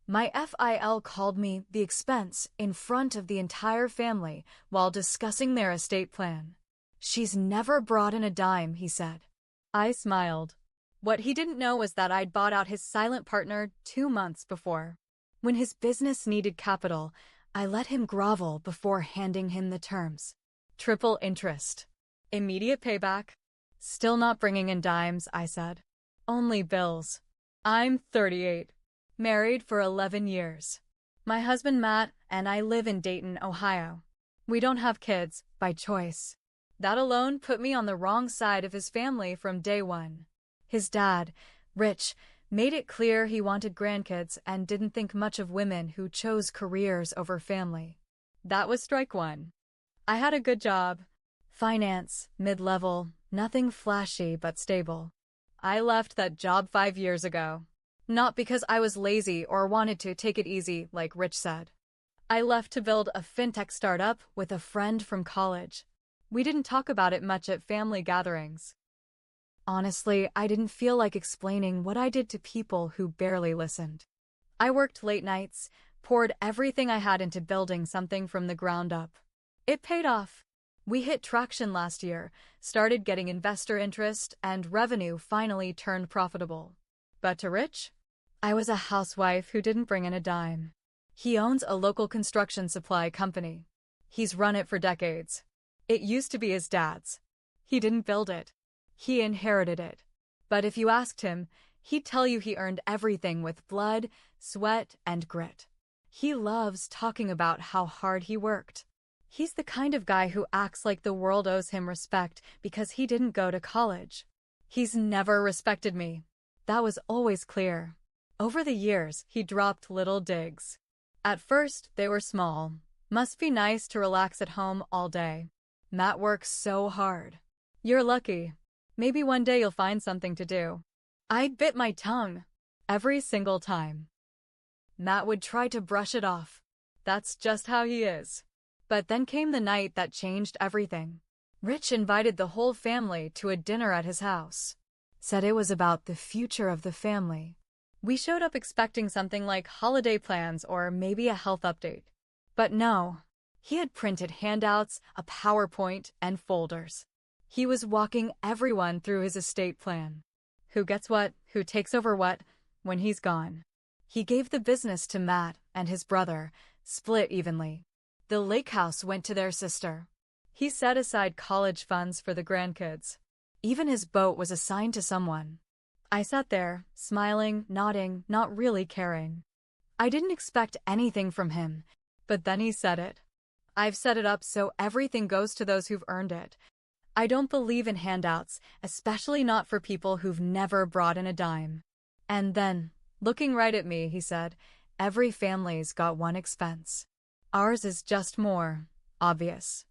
My FIL called me the expense in front of the entire family while discussing their estate plan. "She's never brought in a dime," he said. I smiled. What he didn't know was that I'd bought out his silent partner 2 months before. When his business needed capital, I let him grovel before handing him the terms. Triple interest. Immediate payback. "Still not bringing in dimes," I said. "Only bills." I'm 38. Married for 11 years. My husband Matt and I live in Dayton, Ohio. We don't have kids, by choice. That alone put me on the wrong side of his family from day one. His dad, Rich, made it clear he wanted grandkids and didn't think much of women who chose careers over family. That was strike one. I had a good job. Finance, mid-level, nothing flashy but stable. I left that job 5 years ago. Not because I was lazy or wanted to take it easy, like Rich said. I left to build a fintech startup with a friend from college. We didn't talk about it much at family gatherings. Honestly, I didn't feel like explaining what I did to people who barely listened. I worked late nights, poured everything I had into building something from the ground up. It paid off. We hit traction last year, started getting investor interest, and revenue finally turned profitable. But to Rich, I was a housewife who didn't bring in a dime. He owns a local construction supply company. He's run it for decades. It used to be his dad's. He didn't build it. He inherited it. But if you asked him, he'd tell you he earned everything with blood, sweat, and grit. He loves talking about how hard he worked. He's the kind of guy who acts like the world owes him respect because he didn't go to college. He's never respected me. That was always clear. Over the years, he dropped little digs. At first, they were small. "Must be nice to relax at home all day. Matt works so hard. You're lucky. Maybe one day you'll find something to do." I'd bit my tongue. Every single time. Matt would try to brush it off. That's just how he is. But then came the night that changed everything. Rich invited the whole family to a dinner at his house. Said it was about the future of the family. We showed up expecting something like holiday plans or maybe a health update. But no, he had printed handouts, a PowerPoint, and folders. He was walking everyone through his estate plan. Who gets what, who takes over what, when he's gone. He gave the business to Matt and his brother, split evenly. The lake house went to their sister. He set aside college funds for the grandkids. Even his boat was assigned to someone. I sat there, smiling, nodding, not really caring. I didn't expect anything from him, but then he said it. "I've set it up so everything goes to those who've earned it. I don't believe in handouts, especially not for people who've never brought in a dime." And then, looking right at me, he said, "Every family's got one expense. Ours is just more obvious."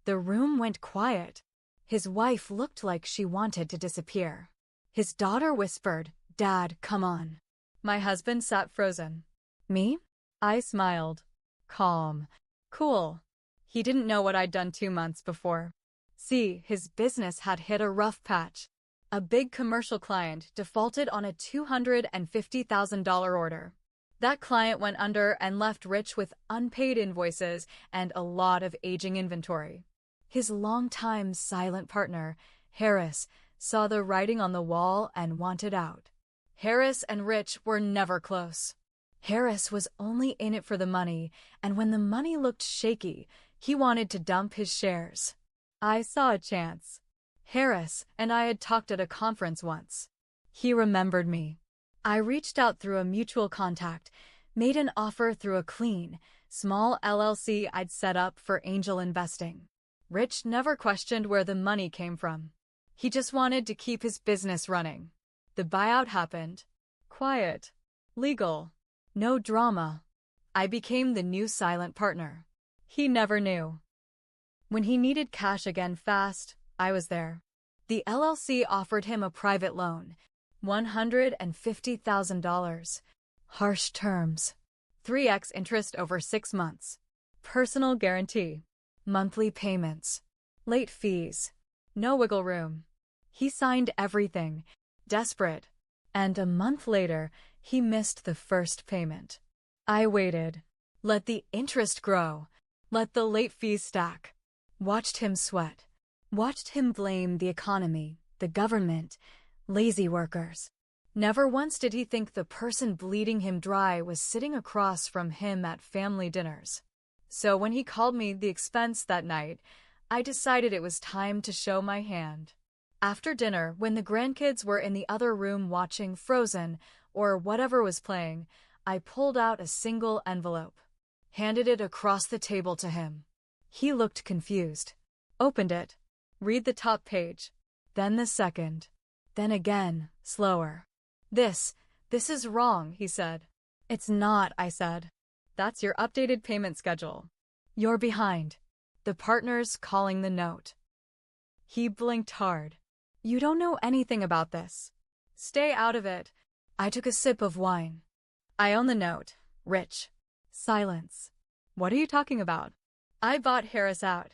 The room went quiet. His wife looked like she wanted to disappear. His daughter whispered, "Dad, come on." My husband sat frozen. Me? I smiled. Calm. Cool. He didn't know what I'd done 2 months before. See, his business had hit a rough patch. A big commercial client defaulted on a $250,000 order. That client went under and left Rich with unpaid invoices and a lot of aging inventory. His longtime silent partner, Harris, saw the writing on the wall and wanted out. Harris and Rich were never close. Harris was only in it for the money, and when the money looked shaky, he wanted to dump his shares. I saw a chance. Harris and I had talked at a conference once. He remembered me. I reached out through a mutual contact, made an offer through a clean, small LLC I'd set up for angel investing. Rich never questioned where the money came from. He just wanted to keep his business running. The buyout happened. Quiet. Legal. No drama. I became the new silent partner. He never knew. When he needed cash again fast, I was there. The LLC offered him a private loan, $150,000. Harsh terms. 3x interest over 6 months. Personal guarantee. Monthly payments. Late fees. No wiggle room. He signed everything, desperate. And a month later, He missed the first payment. I waited. Let the interest grow. Let the late fees stack. Watched him sweat. Watched him blame the economy, the government, lazy workers. Never once did he think the person bleeding him dry was sitting across from him at family dinners. So when he called me the expense that night, I decided it was time to show my hand. After dinner, when the grandkids were in the other room watching Frozen or whatever was playing, I pulled out a single envelope, handed it across the table to him. He looked confused. Opened it. Read the top page. Then the second. Then again, slower. This is wrong, he said. It's not, I said. That's your updated payment schedule. You're behind. The partner's calling the note. He blinked hard. You don't know anything about this. Stay out of it. I took a sip of wine. I own the note. Rich. Silence. What are you talking about? I bought Harris out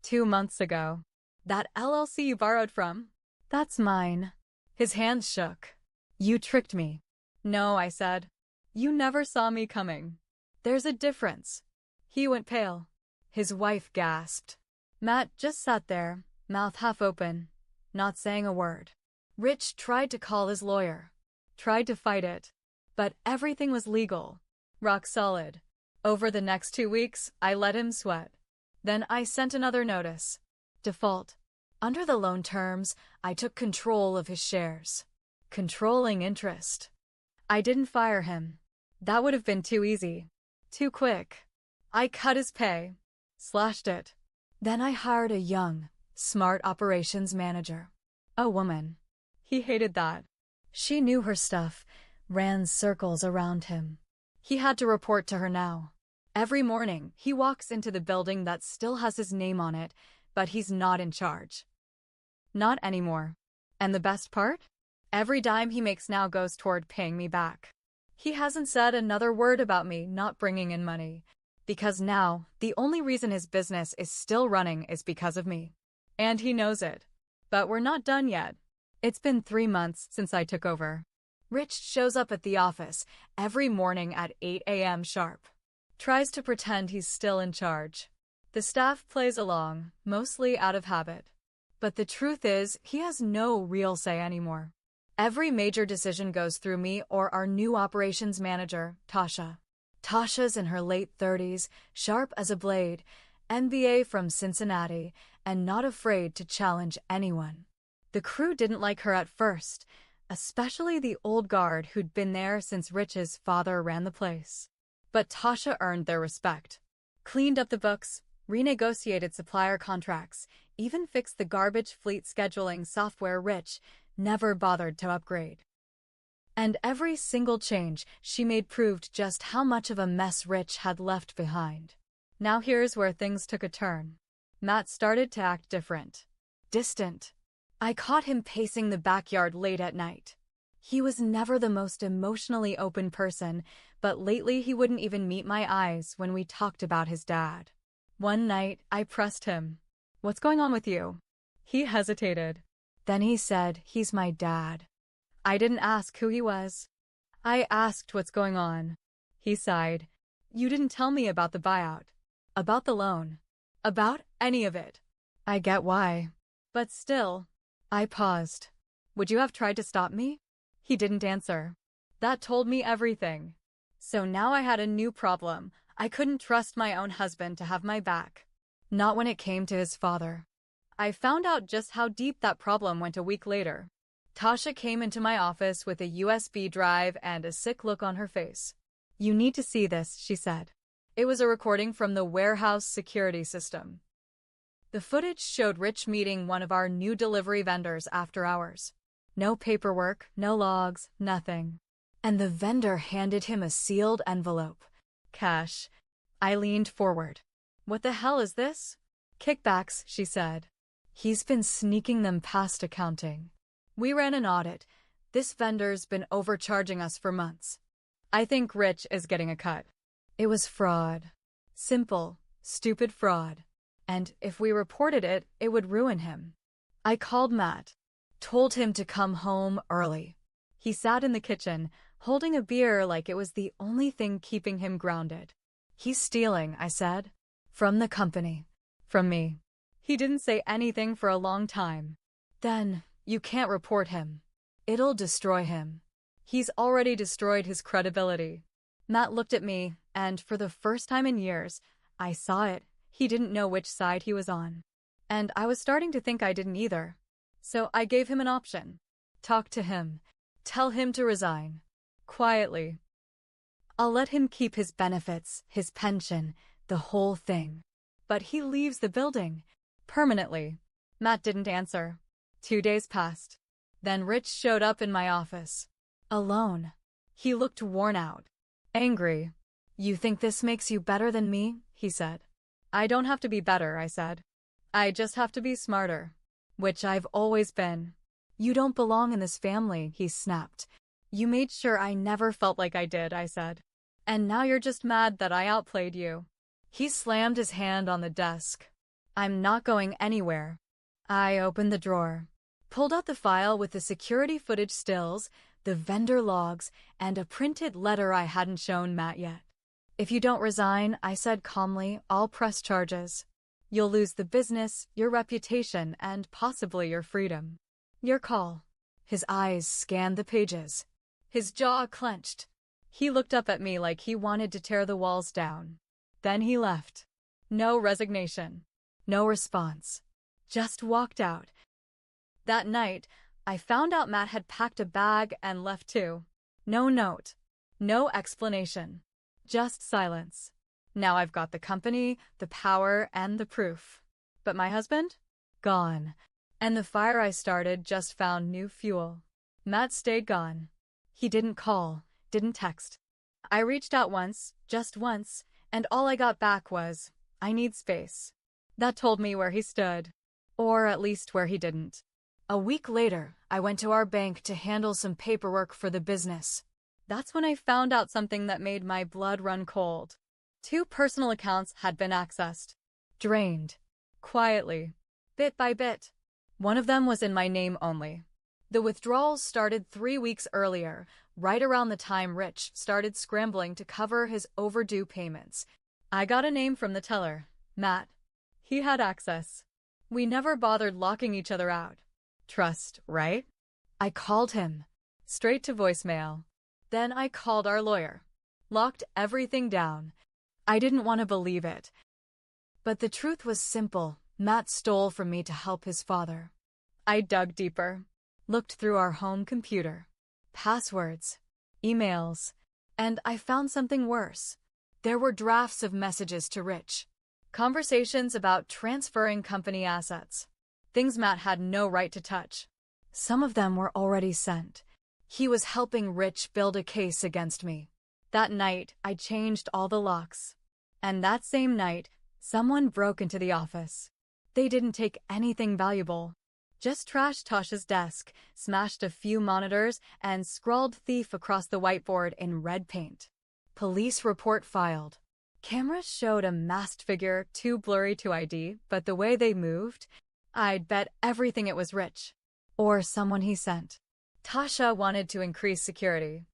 2 months ago. That LLC you borrowed from? That's mine. His hands shook. You tricked me. No, I said. You never saw me coming. There's a difference. He went pale. His wife gasped. Matt just sat there, mouth half open, not saying a word. Rich tried to call his lawyer. Tried to fight it. But everything was legal. Rock solid. Over the next 2 weeks, I let him sweat. Then I sent another notice. Default. Under the loan terms, I took control of his shares. Controlling interest. I didn't fire him. That would have been too easy. Too quick. I cut his pay. Slashed it. Then I hired a young, smart operations manager. A woman. He hated that. She knew her stuff, ran circles around him. He had to report to her now. Every morning, he walks into the building that still has his name on it, but he's not in charge. Not anymore. And the best part? Every dime he makes now goes toward paying me back. He hasn't said another word about me not bringing in money, because now, the only reason his business is still running is because of me. And he knows it. But we're not done yet. It's been 3 months since I took over. Rich shows up at the office every morning at 8 a.m. sharp. Tries to pretend he's still in charge. The staff plays along, mostly out of habit. But the truth is, he has no real say anymore. Every major decision goes through me or our new operations manager, Tasha. Tasha's in her late 30s, sharp as a blade, MBA from Cincinnati, and not afraid to challenge anyone. The crew didn't like her at first, especially the old guard who'd been there since Rich's father ran the place. But Tasha earned their respect. Cleaned up the books, renegotiated supplier contracts, even fixed the garbage fleet scheduling software Rich never bothered to upgrade. And every single change she made proved just how much of a mess Rich had left behind. Now here's where things took a turn. Matt started to act different. Distant. I caught him pacing the backyard late at night. He was never the most emotionally open person, but lately he wouldn't even meet my eyes when we talked about his dad. One night, I pressed him. What's going on with you? He hesitated. Then he said, he's my dad. I didn't ask who he was. I asked what's going on. He sighed. You didn't tell me about the buyout. About the loan. About any of it. I get why. But still. I paused. Would you have tried to stop me? He didn't answer. That told me everything. So now I had a new problem. I couldn't trust my own husband to have my back. Not when it came to his father. I found out just how deep that problem went a week later. Tasha came into my office with a USB drive and a sick look on her face. You need to see this, she said. It was a recording from the warehouse security system. The footage showed Rich meeting one of our new delivery vendors after hours. No paperwork, no logs, nothing. And the vendor handed him a sealed envelope. Cash. I leaned forward. What the hell is this? Kickbacks, she said. He's been sneaking them past accounting. We ran an audit. This vendor's been overcharging us for months. I think Rich is getting a cut. It was fraud. Simple, stupid fraud. And if we reported it, it would ruin him. I called Matt. Told him to come home early. He sat in the kitchen, holding a beer like it was the only thing keeping him grounded. He's stealing, I said. From the company. From me. He didn't say anything for a long time. Then, you can't report him. It'll destroy him. He's already destroyed his credibility. Matt looked at me, and for the first time in years, I saw it. He didn't know which side he was on. And I was starting to think I didn't either. So I gave him an option. Talk to him. Tell him to resign. Quietly. I'll let him keep his benefits, his pension, the whole thing. But he leaves the building. Permanently. Matt didn't answer. 2 days passed. Then Rich showed up in my office. Alone. He looked worn out. Angry. You think this makes you better than me? He said. I don't have to be better, I said. I just have to be smarter. Which I've always been. You don't belong in this family, he snapped. You made sure I never felt like I did, I said. And now you're just mad that I outplayed you. He slammed his hand on the desk. I'm not going anywhere. I opened the drawer, pulled out the file with the security footage stills, the vendor logs, and a printed letter I hadn't shown Matt yet. If you don't resign, I said calmly, I'll press charges. You'll lose the business, your reputation, and possibly your freedom. Your call. His eyes scanned the pages. His jaw clenched. He looked up at me like he wanted to tear the walls down. Then he left. No resignation. No response. Just walked out. That night, I found out Matt had packed a bag and left too. No note. No explanation. Just silence. Now I've got the company, the power, and the proof. But my husband? Gone. And the fire I started just found new fuel. Matt stayed gone. He didn't call, didn't text. I reached out once, just once, and all I got back was, I need space. That told me where he stood. Or at least where he didn't. A week later, I went to our bank to handle some paperwork for the business. That's when I found out something that made my blood run cold. 2 personal accounts had been accessed. Drained. Quietly. Bit by bit. One of them was in my name only. The withdrawals started 3 weeks earlier, right around the time Rich started scrambling to cover his overdue payments. I got a name from the teller. Matt. He had access. We never bothered locking each other out. Trust, right? I called him. Straight to voicemail. Then I called our lawyer. Locked everything down. I didn't want to believe it. But the truth was simple. Matt stole from me to help his father. I dug deeper. Looked through our home computer. Passwords. Emails. And I found something worse. There were drafts of messages to Rich. Conversations about transferring company assets. Things Matt had no right to touch. Some of them were already sent. He was helping Rich build a case against me. That night, I changed all the locks. And that same night, someone broke into the office. They didn't take anything valuable. Just trashed Tasha's desk, smashed a few monitors, and scrawled thief across the whiteboard in red paint. Police report filed. Cameras showed a masked figure too blurry to ID, but the way they moved, I'd bet everything it was Rich. Or someone he sent. Tasha wanted to increase security.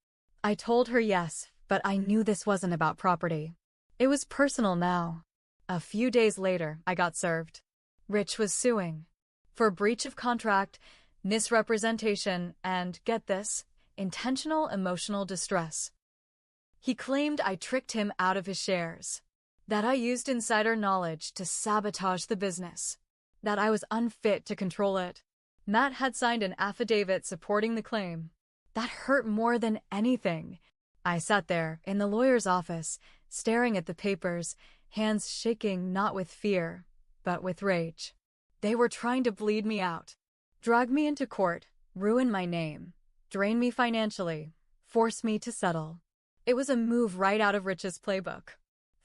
I told her yes, but I knew this wasn't about property. It was personal now. A few days later, I got served. Rich was suing. For breach of contract, misrepresentation, and, get this, intentional emotional distress. He claimed I tricked him out of his shares. That I used insider knowledge to sabotage the business. That I was unfit to control it. Matt had signed an affidavit supporting the claim. That hurt more than anything. I sat there, in the lawyer's office, staring at the papers, hands shaking not with fear, but with rage. They were trying to bleed me out. Drag me into court, ruin my name, drain me financially, force me to settle. It was a move right out of Rich's playbook.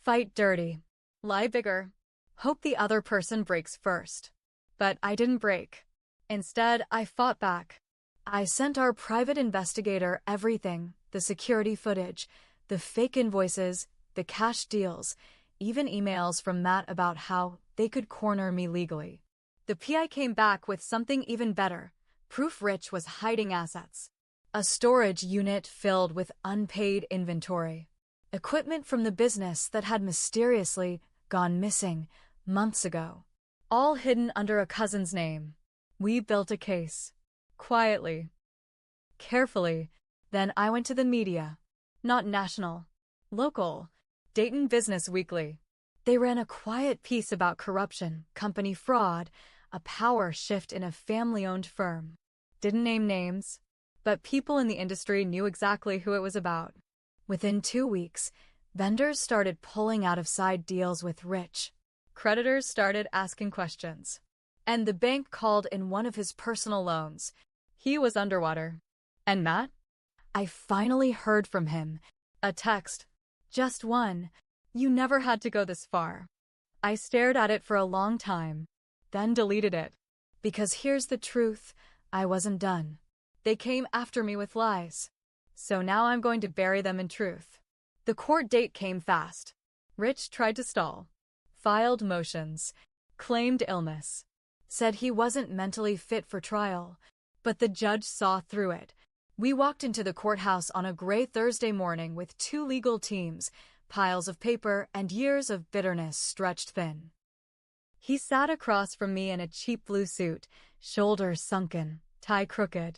Fight dirty. Lie bigger. Hope the other person breaks first. But I didn't break. Instead, I fought back. I sent our private investigator everything, the security footage, the fake invoices, the cash deals, even emails from Matt about how they could corner me legally. The PI came back with something even better. Proof Rich was hiding assets. A storage unit filled with unpaid inventory. Equipment from the business that had mysteriously gone missing months ago. All hidden under a cousin's name. We built a case. Quietly. Carefully. Then I went to the media. Not national. Local. Dayton Business Weekly. They ran a quiet piece about corruption, company fraud, a power shift in a family-owned firm. Didn't name names, but people in the industry knew exactly who it was about. Within 2 weeks, vendors started pulling out of side deals with Rich. Creditors started asking questions. And the bank called in one of his personal loans. He was underwater. And Matt? I finally heard from him. A text. Just one. You never had to go this far. I stared at it for a long time, then deleted it. Because here's the truth, I wasn't done. They came after me with lies. So now I'm going to bury them in truth. The court date came fast. Rich tried to stall. Filed motions. Claimed illness. Said he wasn't mentally fit for trial. But the judge saw through it. We walked into the courthouse on a gray Thursday morning with 2 legal teams, piles of paper, and years of bitterness stretched thin. He sat across from me in a cheap blue suit, shoulders sunken, tie crooked.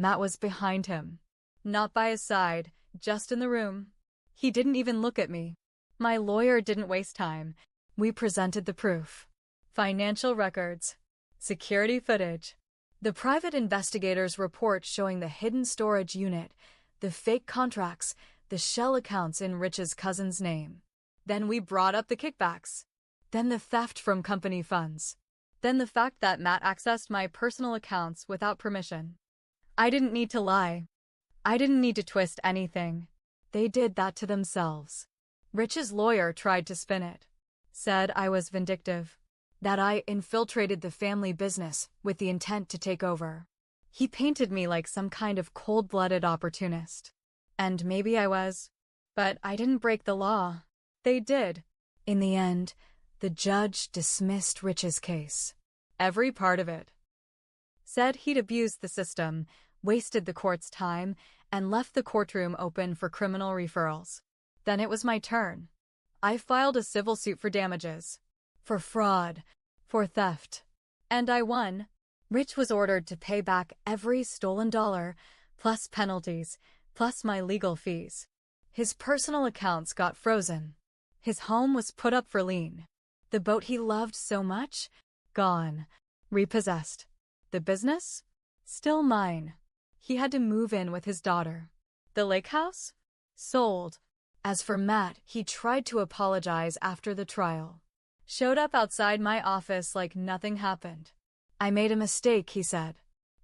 Matt was behind him. Not by his side, just in the room. He didn't even look at me. My lawyer didn't waste time. We presented the proof. Financial records. Security footage. The private investigator's report showing the hidden storage unit, the fake contracts, the shell accounts in Rich's cousin's name. Then we brought up the kickbacks. Then the theft from company funds. Then the fact that Matt accessed my personal accounts without permission. I didn't need to lie. I didn't need to twist anything. They did that to themselves. Rich's lawyer tried to spin it. Said I was vindictive. That I infiltrated the family business with the intent to take over. He painted me like some kind of cold-blooded opportunist. And maybe I was. But I didn't break the law. They did. In the end, the judge dismissed Rich's case. Every part of it. Said he'd abused the system, wasted the court's time, and left the courtroom open for criminal referrals. Then it was my turn. I filed a civil suit for damages. For fraud. For theft. And I won. Rich was ordered to pay back every stolen dollar, plus penalties, plus my legal fees. His personal accounts got frozen. His home was put up for lien. The boat he loved so much? Gone. Repossessed. The business? Still mine. He had to move in with his daughter. The lake house? Sold. As for Matt, he tried to apologize after the trial. Showed up outside my office like nothing happened. I made a mistake, he said.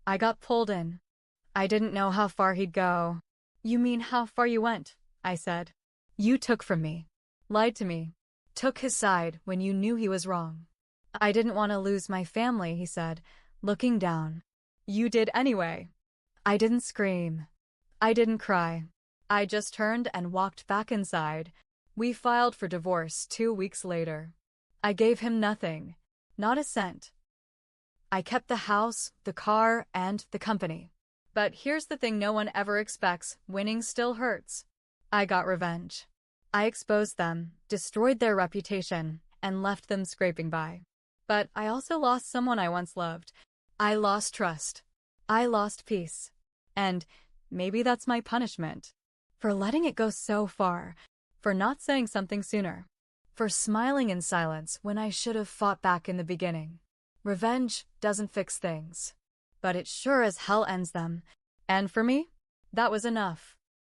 I got pulled in. I didn't know how far he'd go. You mean how far you went? I said. You took from me. Lied to me. Took his side when you knew he was wrong. I didn't want to lose my family, he said, looking down. You did anyway. I didn't scream. I didn't cry. I just turned and walked back inside. We filed for divorce 2 weeks later. I gave him nothing. Not a cent. I kept the house, the car, and the company. But here's the thing no one ever expects, winning still hurts. I got revenge. I exposed them, destroyed their reputation, and left them scraping by. But I also lost someone I once loved. I lost trust. I lost peace. And maybe that's my punishment. For letting it go so far. For not saying something sooner. For smiling in silence when I should have fought back in the beginning. Revenge doesn't fix things. But it sure as hell ends them. And for me, that was enough.